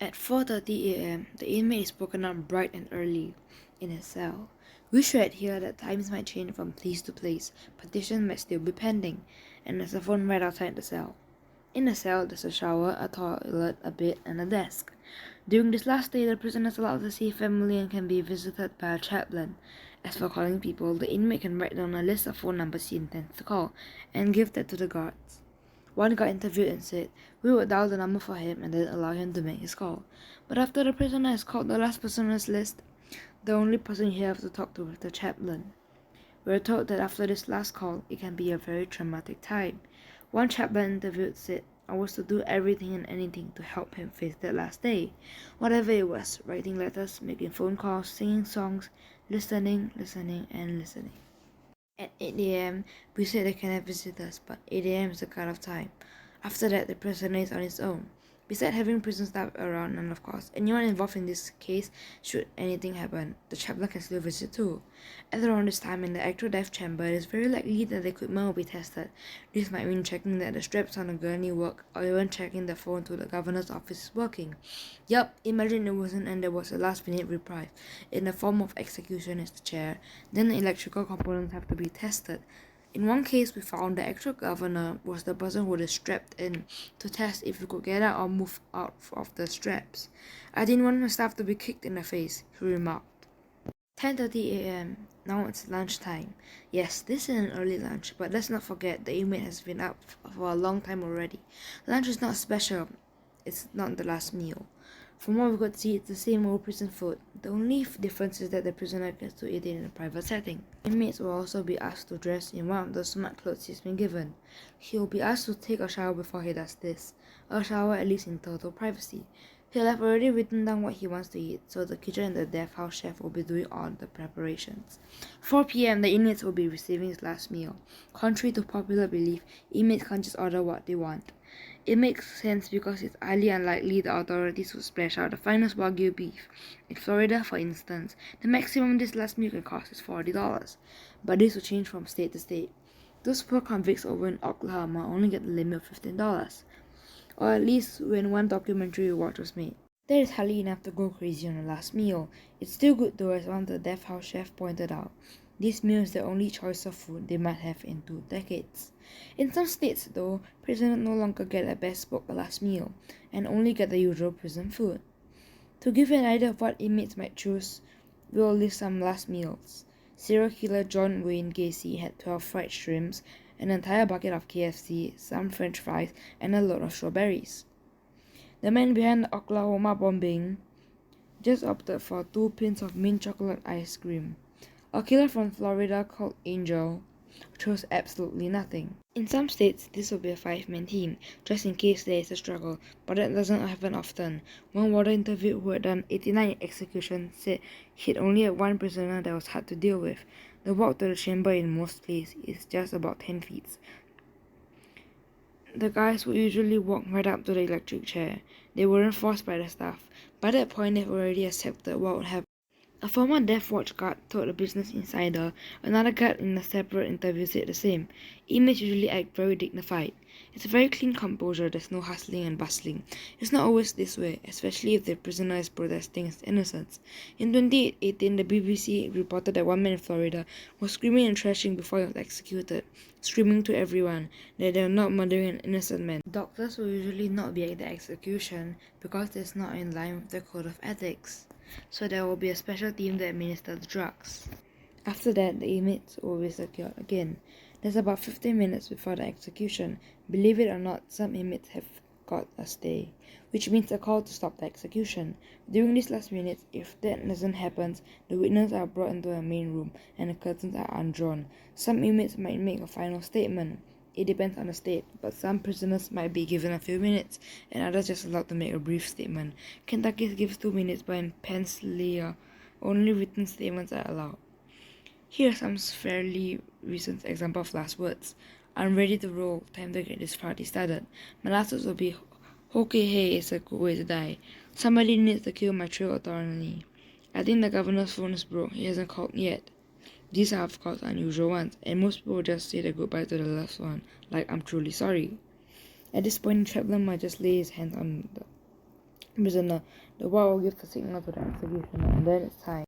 At 4:30 a.m., the inmate is woken up bright and early in his cell. Wish read here that times might change from place to place, petitions might still be pending, and there's a phone right outside the cell. In the cell, there's a shower, a toilet, a bed, and a desk. During this last day, the prisoner is allowed to see family and can be visited by a chaplain. As for calling people, the inmate can write down a list of phone numbers he intends to call and give that to the guards. One got interviewed and said, "We would dial the number for him and then allow him to make his call." But after the prisoner has called the last person on his list, the only person he has to talk to is the chaplain. We are told that after this last call, it can be a very traumatic time. One chaplain interviewed said, "I was to do everything and anything to help him face that last day. Whatever it was, writing letters, making phone calls, singing songs, listening, and listening." At 8 a.m., we said they can have visitors, but 8 a.m. is the cut-off time. After that, the prisoner is on his own. Besides having prison staff around, and of course, anyone involved in this case, should anything happen, the chaplain can still visit too. At around this time in the actual death chamber, it is very likely that the equipment will be tested. This might mean checking that the straps on the gurney work, or even checking the phone to the governor's office is working. Yup, imagine it wasn't and there was a last-minute reprise, in the form of execution as the chair. Then the electrical components have to be tested. In one case, we found the actual governor was the person who was strapped in to test if he could get out or move out of the straps. "I didn't want my staff to be kicked in the face," he remarked. 10:30 a.m. Now it's lunchtime. Yes, this is an early lunch, but let's not forget the inmate has been up for a long time already. Lunch is not special. It's not the last meal. From what we could see, it's the same old prison food. The only difference is that the prisoner gets to eat it in a private setting. Inmates will also be asked to dress in one of the smart clothes he's been given. He will be asked to take a shower before he does this. A shower at least in total privacy. He'll have already written down what he wants to eat, so the kitchen and the death house chef will be doing all the preparations. 4 p.m. the inmates will be receiving his last meal. Contrary to popular belief, inmates can't just order what they want. It makes sense because it's highly unlikely the authorities would splash out the finest Wagyu beef. In Florida, for instance, the maximum this last meal can cost is $40, but this will change from state to state. Those poor convicts over in Oklahoma only get the limit of $15, or at least when one documentary we watched was made. That is hardly enough to go crazy on the last meal. It's still good though, as one of the death house chef pointed out. This meal is the only choice of food they might have in 2 decades. In some states, though, prisoners no longer get a bespoke last meal, and only get the usual prison food. To give you an idea of what inmates might choose, we'll list some last meals. Serial killer John Wayne Gacy had 12 fried shrimps, an entire bucket of KFC, some french fries, and a load of strawberries. The man behind the Oklahoma bombing just opted for 2 pints of mint chocolate ice cream. A killer from Florida called Angel chose absolutely nothing. In some states, this will be a 5-man team, just in case there is a struggle, but that doesn't happen often. One warden interviewed who had done 89 executions said he'd only had one prisoner that was hard to deal with. The walk to the chamber in most places is just about 10 feet. The guys would usually walk right up to the electric chair. They weren't forced by the staff. By that point, they've already accepted what would happen. A former Death Watch guard told a Business Insider. Another guard in a separate interview said the same. Inmates usually act very dignified. It's a very clean composure, there's no hustling and bustling. It's not always this way, especially if the prisoner is protesting his innocence. In 2018, the BBC reported that one man in Florida was screaming and thrashing before he was executed, screaming to everyone that they were not murdering an innocent man. Doctors will usually not be at the execution because it's not in line with the code of ethics. So there will be a special team that administers the drugs. After that, the inmates will be secured again. There's about 15 minutes before the execution. Believe it or not, some inmates have got a stay, which means a call to stop the execution. During these last minutes, if that doesn't happen, the witnesses are brought into a main room and the curtains are undrawn. Some inmates might make a final statement. It depends on the state, but some prisoners might be given a few minutes, and others just allowed to make a brief statement. Kentucky gives 2 minutes, but in Pennsylvania, only written statements are allowed. Here are some fairly recent examples of last words. "I'm ready to roll, time to get this party started. My last words will be, okay, hey, it's a good way to die. Somebody needs to kill my trail attorney. I think the governor's phone is broke, he hasn't called yet." These are of course unusual ones, and most people just say their goodbye to the loved one, like "I'm truly sorry." At this point, the chaplain might just lay his hands on the Prisoner, the ward will give the signal to the executioner, and then it's time.